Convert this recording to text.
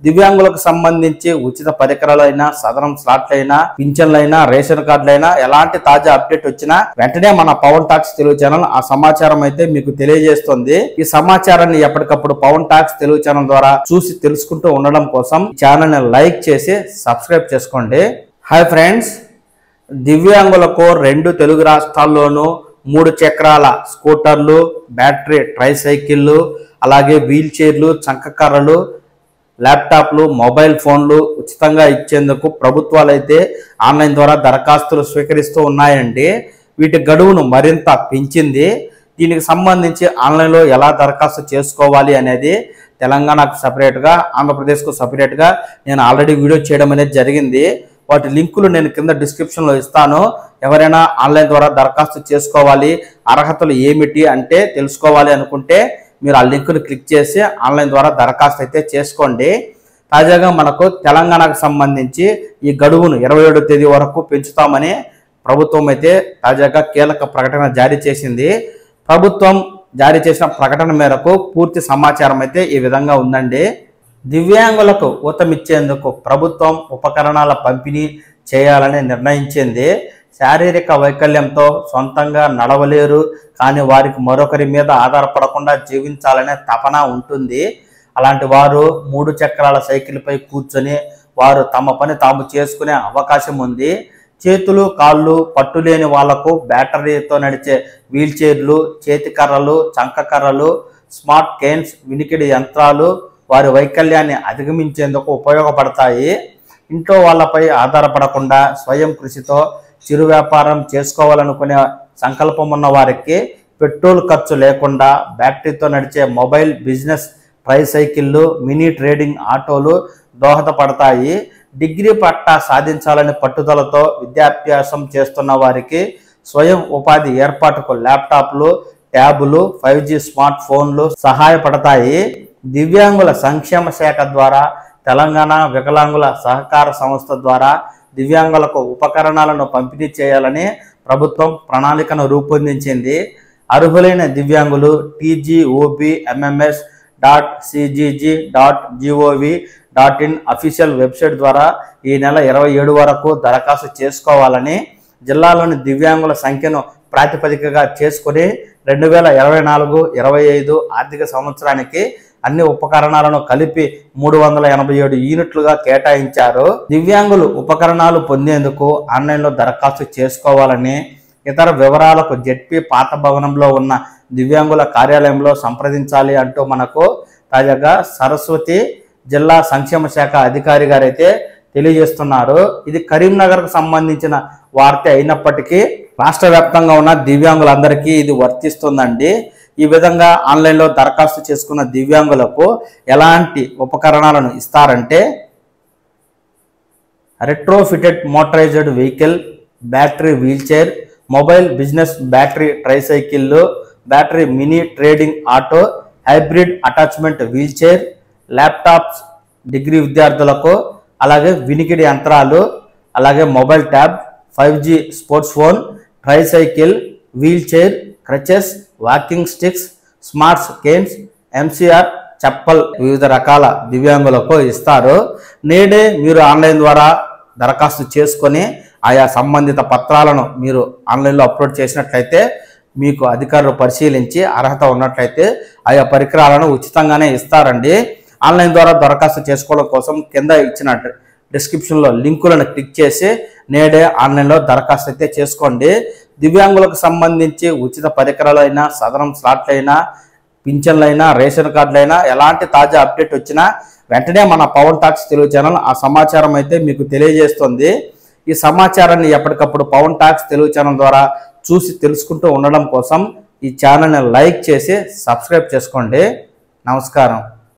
దివ్యాంగులకు సంబంధించి ఉచిత పరికరాలైనా, సదరం స్లాట్లైనా, పింఛన్లైనా, రేషన్ కార్డులైనా ఎలాంటి తాజా అప్డేట్ వచ్చినా వెంటనే మన పవన్ టాక్స్ తెలుగు ఛానల్ ఆ సమాచారం అయితే మీకు తెలియజేస్తుంది. ఈ సమాచారాన్ని ఎప్పటికప్పుడు పవన్ టాక్స్ తెలుగు ఛానల్ ద్వారా చూసి తెలుసుకుంటూ ఉండడం కోసం ఛానల్ ని లైక్ చేసి సబ్స్క్రైబ్ చేసుకోండి. హాయ్ ఫ్రెండ్స్, దివ్యాంగులకు 2 తెలుగు రాష్ట్రాల్లోనూ 3 చక్రాల స్కూటర్లు, బ్యాటరీ ట్రైసైకిళ్ళు, అలాగే వీల్ చైర్లు, చంకకర్రలు, ల్యాప్టాప్లు, మొబైల్ ఫోన్లు ఉచితంగా ఇచ్చేందుకు ప్రభుత్వాలు అయితే ఆన్లైన్ ద్వారా దరఖాస్తులు స్వీకరిస్తూ ఉన్నాయండి. వీటి గడువును మరింత పెంచింది. దీనికి సంబంధించి ఆన్లైన్లో ఎలా దరఖాస్తు చేసుకోవాలి అనేది తెలంగాణకు సపరేట్గా, ఆంధ్రప్రదేశ్కు సపరేట్గా నేను ఆల్రెడీ వీడియో చేయడం అనేది జరిగింది. వాటి లింకులు నేను కింద డిస్క్రిప్షన్లో ఇస్తాను. ఎవరైనా ఆన్లైన్ ద్వారా దరఖాస్తు చేసుకోవాలి, అర్హతలు ఏమిటి అంటే తెలుసుకోవాలి అనుకుంటే మీరు ఆ లింకును క్లిక్ చేసి ఆన్లైన్ ద్వారా దరఖాస్తు అయితే చేసుకోండి. తాజాగా మనకు తెలంగాణకు సంబంధించి ఈ గడువును 27వ తేదీ వరకు పెంచుతామని ప్రభుత్వం అయితే తాజాగా కీలక ప్రకటన జారీ చేసింది. ప్రభుత్వం జారీ చేసిన ప్రకటన మేరకు పూర్తి సమాచారం అయితే ఈ విధంగా ఉందండి. దివ్యాంగులకు ఊతమిచ్చేందుకు ప్రభుత్వం ఉపకరణాల పంపిణీ చేయాలని నిర్ణయించింది. శారీరక వైకల్యంతో సొంతంగా నడవలేరు కానీ వారికి మరొకరి మీద ఆధారపడకుండా జీవించాలనే తపన ఉంటుంది. అలాంటి వారు 3 చక్రాల సైకిల్పై కూర్చొని వారు తమ పని తాము చేసుకునే అవకాశం ఉంది. చేతులు కాళ్ళు పట్టులేని వాళ్లకు బ్యాటరీతో నడిచే వీల్ చైర్లు, చేతికర్రలు, చంకకర్రలు, స్మార్ట్ కేన్స్, వినికిడి యంత్రాలు వారి వైకల్యాన్ని అధిగమించేందుకు ఉపయోగపడతాయి. ఇంట్లో వాళ్ళపై ఆధారపడకుండా స్వయం కృషితో చిరు వ్యాపారం చేసుకోవాలనుకునే సంకల్పం ఉన్న వారికి పెట్రోల్ ఖర్చు లేకుండా బ్యాటరీతో నడిచే మొబైల్ బిజినెస్ ట్రైసైకిళ్ళు, మినీ ట్రేడింగ్ ఆటోలు దోహదపడతాయి. డిగ్రీ పట్టా సాధించాలని పట్టుదలతో విద్యాభ్యాసం చేస్తున్న వారికి స్వయం ఉపాధి ఏర్పాటుకు ల్యాప్టాప్లు, ట్యాబులు, 5G స్మార్ట్ ఫోన్లు సహాయపడతాయి. దివ్యాంగుల సంక్షేమ శాఖ ద్వారా తెలంగాణ వికలాంగుల సహకార సంస్థ ద్వారా దివ్యాంగులకు ఉపకరణాలను పంపిణీ చేయాలని ప్రభుత్వం ప్రణాళికను రూపొందించింది. అర్హులైన దివ్యాంగులు tgobmms.cgg.gov.in అఫీషియల్ వెబ్సైట్ ద్వారా ఈ నెల 27 వరకు దరఖాస్తు చేసుకోవాలని, జిల్లాలోని దివ్యాంగుల సంఖ్యను ప్రాతిపదికగా చేసుకుని 2024-25 ఆర్థిక సంవత్సరానికి అన్ని ఉపకరణాలను కలిపి 387 యూనిట్లుగా కేటాయించారు. దివ్యాంగులు ఉపకరణాలు పొందేందుకు ఆన్లైన్లో దరఖాస్తు చేసుకోవాలని, ఇతర వివరాలకు జెడ్పీ పాత భవనంలో ఉన్న దివ్యాంగుల కార్యాలయంలో సంప్రదించాలి అంటూ మనకు తాజాగా సరస్వతి జిల్లా సంక్షేమ శాఖ అధికారి గారైతే తెలియజేస్తున్నారు. ఇది కరీంనగర్కు సంబంధించిన వార్త అయినప్పటికీ రాష్ట్ర వ్యాప్తంగా ఉన్న దివ్యాంగులందరికీ ఇది వర్తిస్తుందండి. ఈ విధంగా ఆన్లైన్లో దరఖాస్తు చేసుకున్న దివ్యాంగులకు ఎలాంటి ఉపకరణాలను ఇస్తారంటే retrofitted motorised vehicle, battery wheelchair, mobile business battery ట్రైసైకిళ్ళు, battery mini trading auto, hybrid attachment wheelchair, laptops degree విద్యార్థులకు, అలాగే వినికిడి యంత్రాలు, అలాగే mobile tab, 5G sports phone, tricycle, wheelchair, crutches, walking sticks, smart canes, MCR chappal వివిధ రకాల దివ్యాంగులకు ఇస్తారు. నేడే మీరు ఆన్లైన్ ద్వారా దరఖాస్తు చేసుకొని ఆయా సంబంధిత పత్రాలను మీరు ఆన్లైన్లో అప్లోడ్ చేసినట్లయితే మీకు అధికారులు పరిశీలించి అర్హత ఉన్నట్లయితే ఆయా పరికరాలను ఉచితంగానే ఇస్తారండి. ఆన్లైన్ ద్వారా దరఖాస్తు చేసుకోవడం కోసం కింద ఇచ్చిన డిస్క్రిప్షన్లో లింకులను క్లిక్ చేసి నేడే ఆన్లైన్లో దరఖాస్తు అయితే చేసుకోండి. దివ్యాంగులకు సంబంధించి ఉచిత పరికరాలైనా, సదరం స్లాట్లైనా, పింఛన్లైనా, రేషన్ కార్డులైనా ఎలాంటి తాజా అప్డేట్ వచ్చినా వెంటనే మన పవన్ టాక్స్ తెలుగు ఛానల్ ఆ సమాచారం అయితే మీకు తెలియజేస్తుంది. ఈ సమాచారాన్ని ఎప్పటికప్పుడు పవన్ టాక్స్ తెలుగు ఛానల్ ద్వారా చూసి తెలుసుకుంటూ ఉండడం కోసం ఈ ఛానల్ని లైక్ చేసి సబ్స్క్రైబ్ చేసుకోండి. నమస్కారం.